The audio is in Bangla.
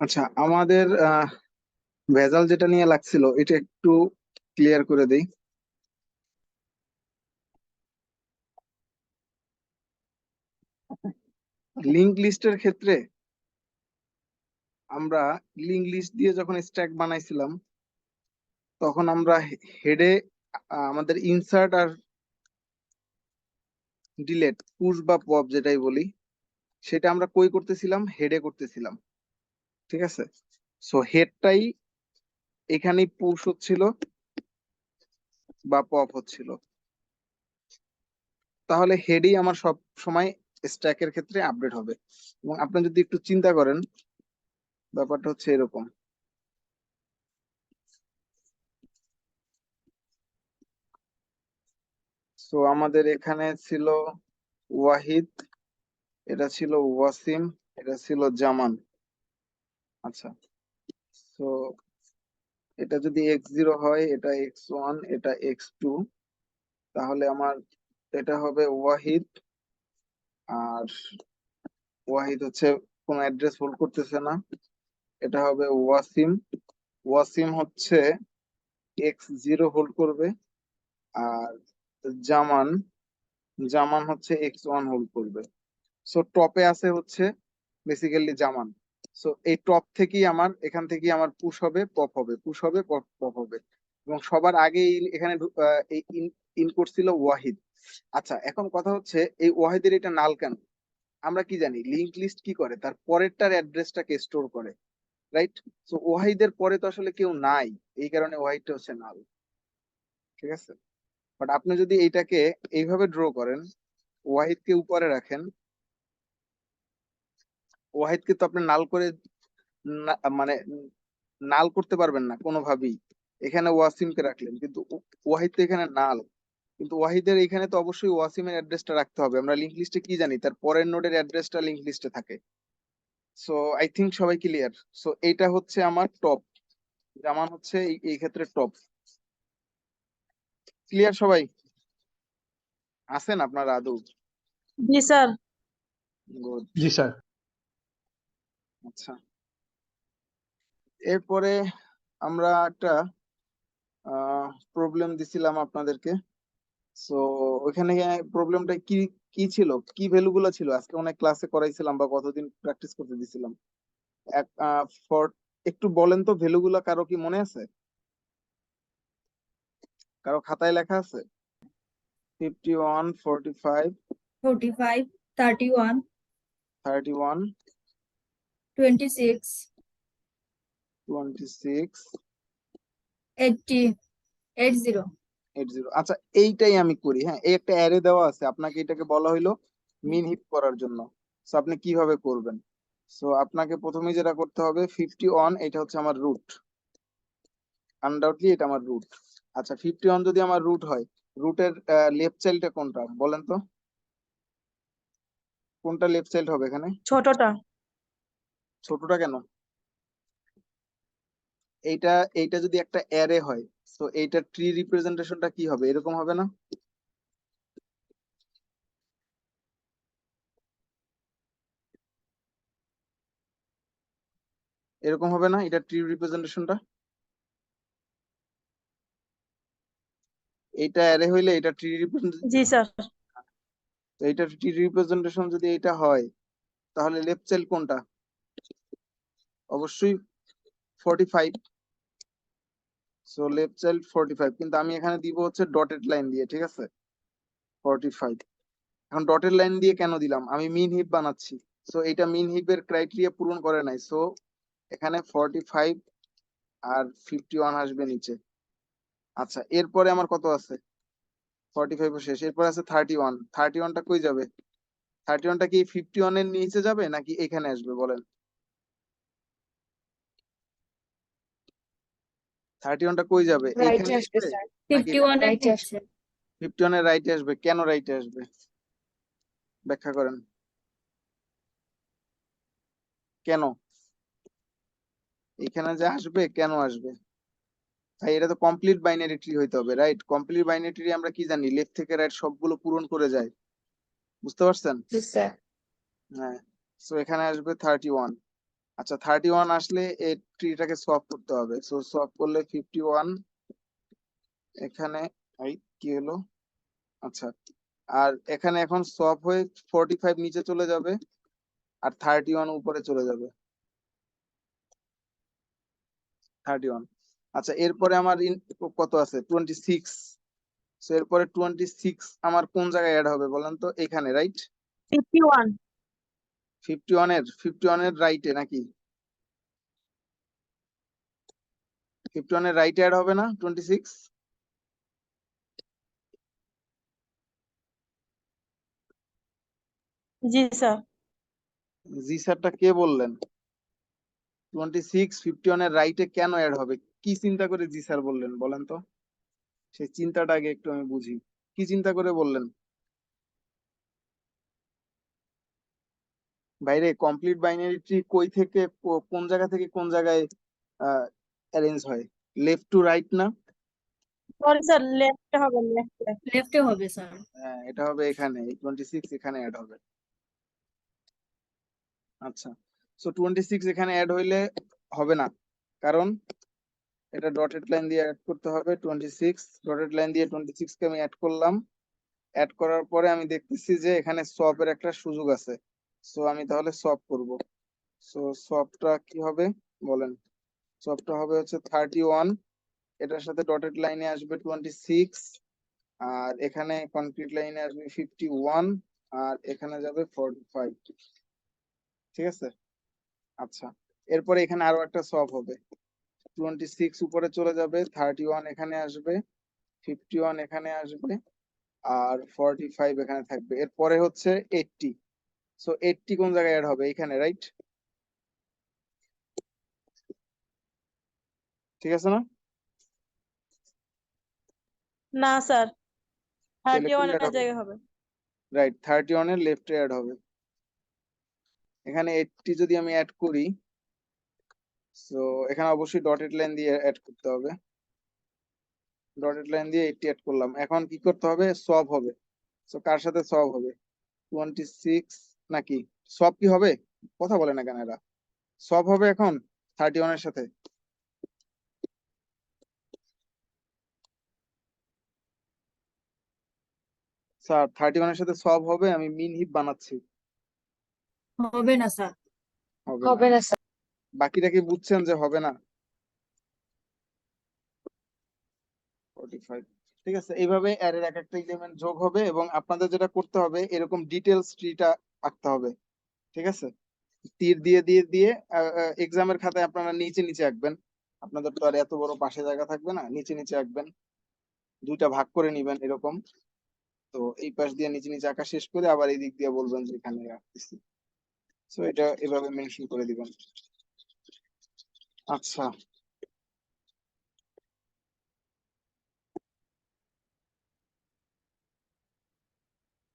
আচ্ছা, আমাদের ভেজাল যেটা নিয়ে লাগছিল এটা একটু ক্লিয়ার করে দেই। লিংক লিস্টের ক্ষেত্রে আমরা লিংক লিস্ট দিয়ে যখন স্ট্যাক বানাইছিলাম তখন আমরা হেডে আমাদের ইনসার্ট আর ডিলেট পুশ বা পপ যেটাই বলি সেটা আমরা কই করতেছিলাম, হেডে করতেছিলাম। ঠিক আছে, সো হেডটাই এখানেই পুশ হচ্ছিল বা পপ হচ্ছিল। তাহলে হেডই আমার সব সময় স্ট্যাকের ক্ষেত্রে আপডেট হবে। এবং আপনি যদি একটু চিন্তা করেন, ব্যাপারটা হচ্ছে এরকম। সো আমাদের এখানে ছিল ওয়াহিদ, এটা ছিল ওয়াসিম, এটা ছিল জামান। আচ্ছা, তো এটা যদি x0 হয়, এটা x1, এটা x2, তাহলে আমার এটা হবে ওয়াহিদ। আর ওয়াহিদ হচ্ছে কোনো অ্যাড্রেস হোল্ড করতেছে না। এটা হবে ওয়াসিম, ওয়াসিম হচ্ছে x0 হোল্ড করবে। আর জামান, জামান হচ্ছে x1 হোল্ড করবে। সো টপে আছে হচ্ছে বেসিক্যালি জামান। সো এই টপ থেকেই আমার, এখান থেকেই আমার পুশ হবে, পপ হবে, পুশ হবে, পপ হবে। এবং সবার আগে এখানে এই ইন করছিল ওয়াহিদ। আচ্ছা, এখন কথা হচ্ছে এই ওয়াহিদের এটা নাল কেন? আমরা কি জানি লিংক লিস্ট কি করে, তার পরেরটার অ্যাড্রেসটাকে স্টোর করে, রাইট? সো ওয়াহিদের পরে তো আসলে কেউ নাই, এই কারণে ওয়াহিদটা হচ্ছে নাল। ঠিক আছে, বাট আপনি যদি এইটাকে এইভাবে ড্র করেন, ওয়াহিদকে উপরে রাখেন, ওয়াহিদকে তো আপনি নাল করে মানে নাল করতে পারবেন না কোনোভাবেই। এখানে ওয়াসিমকে রাখলেন কিন্তু ওয়াহিদ তো এখানে নাল। কিন্তু ওয়াহিদের এখানে তো অবশ্যই ওয়াসিমের অ্যাড্রেসটা রাখতে হবে। আমরা লিংক লিস্টে কি জানি, তার পরের নোডের অ্যাড্রেসটা লিংক লিস্টে থাকে। সো আই থিংক সবাই ক্লিয়ার। সো এইটা হচ্ছে আমার টপ, জামান হচ্ছে এই ক্ষেত্রে টপ। ক্লিয়ার সবাই? আছেন আপনারা আদৌ? জি স্যার। গুড। জি স্যার। আচ্ছা, এরপরে আমরা একটা প্রবলেম দিছিলাম আপনাদেরকে। সো ওইখানে প্রবলেমটা কি কি ছিল, কি ভ্যালু গুলো ছিল? আজকে অনেক ক্লাসে করাইছিলাম বা কতদিন প্র্যাকটিস করতে দিছিলাম। এক ফর একটু বলেন তো ভ্যালু গুলো, কারো কি মনে আছে? কারো খাতায় লেখা আছে? 51, 45, 45, 31, 31, 26, 26, 80, 80। 80। আচ্ছা, এইটাই আমি করি। হ্যাঁ, এই একটা অ্যারে দেওয়া আছে, আপনাকে এটাকে বলা হইলো মিন হিপ করার জন্য। সো আপনি কিভাবে করবেন? সো আপনাকে প্রথমে যেটা করতে হবে, 51 এটা হচ্ছে আমার রুট, আনডাউটলি এটা আমার রুট। আচ্ছা, 51 যদি আমার রুট হয়, রুটের লেফট চাইল্ডটা কোনটা বলেন তো? কোনটা লেফট চাইল্ড হবে এখানে? ছোটটা। ছোটটা কেন? এইটা এইটা যদি একটা অ্যারে হয়, তো এইটা ট্রি রিপ্রেজেন্টেশনটা কি হবে? এরকম হবে না? এরকম হবে না এটা ট্রি রিপ্রেজেন্টেশনটা? এইটা অ্যারে হইলে এটা ট্রি রিপ্রেজেন্টেশন। জি স্যার। তো এইটা ট্রি রিপ্রেজেন্টেশন যদি এটা হয়, তাহলে লেফট চাইল্ড কোনটা? অবশ্যই 45। সো লেফট চাইল্ড 45, কিন্তু আমি এখানে দিব হচ্ছে ডটেড লাইন দিয়ে। ঠিক আছে, 45। এখন ডটেড লাইন দিয়ে কেন দিলাম? আমি মিন হিপ বানাচ্ছি। সো এটা মিন হিপের ক্রাইটেরিয়া পূরণ করে নাই। সো এখানে 45 আর 51 আসবে নিচে। আচ্ছা, এরপরে আমার কত আছে? 45 শেষ, এরপর আছে 31। 31টা কই যাবে? 31টা কি 51 এর নিচে যাবে নাকি এখানে আসবে বলেন? 31টা কই যাবে? রাইটে এইখানে আসবে আসবে স্যার। নাকি 51 রাইটে আসবে। 51 এর রাইটে আসবে? কেন রাইটে আসবে ব্যাখ্যা করেন। কেন এখানে যে আসবে, কেন আসবে? ভাই, এটা তো কমপ্লিট বাইনারি ট্রি হইতে হবে, রাইট? কমপ্লিট বাইনারি ট্রি আমরা কি জানি, লেফট থেকে রাইট সবগুলো পূরণ করে যায়। বুঝতে পারছেন? জি স্যার। হ্যাঁ। সো এখানে আসবে 31। আচ্ছা 31 আসলে এই ট্রিটাকে সলভ করতে হবে। সো সলভ করলে 51 এখানে, এই কি হলো, আচ্ছা আর এখানে এখন সলভ হয়ে 45 নিচে চলে যাবে আর 31 উপরে চলে যাবে। 31, আচ্ছা এরপরে আমার কত আছে, 26। সো এরপরে 26 আমার কোন জায়গায় অ্যাড হবে বলেন তো, এখানে রাইট? 51 51 এর রাইটে নাকি? 51 এর রাইটে অ্যাড হবে না 26? জি স্যার। জি স্যারটা কে বললেন? 26 51 এর রাইটে কেন অ্যাড হবে? কি চিন্তা করে জি স্যার বললেন বলেন তো, সেই চিন্তাটা আগে একটু আমি বুঝি। কি চিন্তা করে বললেন? বাইরে কমপ্লিট বাইনারি ট্রি কই থেকে কোন জায়গা থেকে কোন জায়গায় অ্যারেঞ্জ হয়? লেফট টু রাইট না? সরি স্যার, লেফটে হবে, লেফটে। লেফটে হবে স্যার। হ্যাঁ এটা হবে এখানে, 26 এখানে অ্যাড হবে। আচ্ছা, সো 26 এখানে অ্যাড হইলে হবে না, কারণ এটা ডটেড লাইন দিয়ে অ্যাড করতে হবে। 26 ডটেড লাইন দিয়ে 26 কে আমি অ্যাড করলাম। অ্যাড করার পরে আমি দেখতেছি যে এখানে সবের একটা সুযোগ আছে। সো আমি তাহলে সব করব। সো সবটা কি হবে বলেন? সবটা হবে হচ্ছে 31, এটার সাথে ডটেড লাইনে আসবে 26, আর এখানে কনক্রিট লাইনে আসবে 51, আর এখানে যাবে 45। ঠিক আছে, আচ্ছা এরপরে এখানে আরো একটা সব হবে। 26 উপরে চলে যাবে, 31 এখানে আসবে, 51 এখানে আসবে, আর 45 এখানে থাকবে। এরপরে হচ্ছে 80। সো 80 কোন জায়গায় অ্যাড হবে? এখানে রাইট? ঠিক আছে না? না স্যার, তাহলে কই 31 অ্যাড এর হবে? জায়গায় হবে। রাইট, 31 এর লেফটে অ্যাড হবে। এখানে 80 যদি আমি অ্যাড করি, সো এখানে অবশ্যই ডটেড লাইন দিয়ে অ্যাড করতে হবে। ডটেড লাইন দিয়ে 80 অ্যাড করলাম। এখন কি করতে হবে? সব হবে। সো কার সাথে সব হবে? 26 নাকি? সব কি হবে? কথা বলে না কেন এরা? সব হবে এখন 31 এর সাথে। স্যার 31 এর সাথে সব হবে, আমি মিন হিপ বানাচ্ছি। হবে না স্যার। হবে না? হবে না স্যার। বাকিটা কি বুঝছেন যে হবে না? 45। ঠিক আছে, এইভাবে অ্যারের এক একটা এলিমেন্ট যোগ হবে এবং আপনাদের যেটা করতে হবে এরকম ডিটেলস ট্রিটা আঁকতে হবে। ঠিক আছে, তীর দিয়ে দিয়ে দিয়ে এক্সামের খাতায় আপনারা নিচে নিচে আঁকবেন। আপনাদের তো আর এত বড় পাশে জায়গা থাকবে না, নিচে নিচে আঁকবেন। দুইটা ভাগ করে নিবেন এরকম। তো এই পাশ দিয়ে নিচে নিচে আঁকা শেষ করে আবার এই দিক দিয়ে বলবেন যে এখানে রাখতেছি। সো এটা এভাবে মেনশন করে দিবেন। আচ্ছা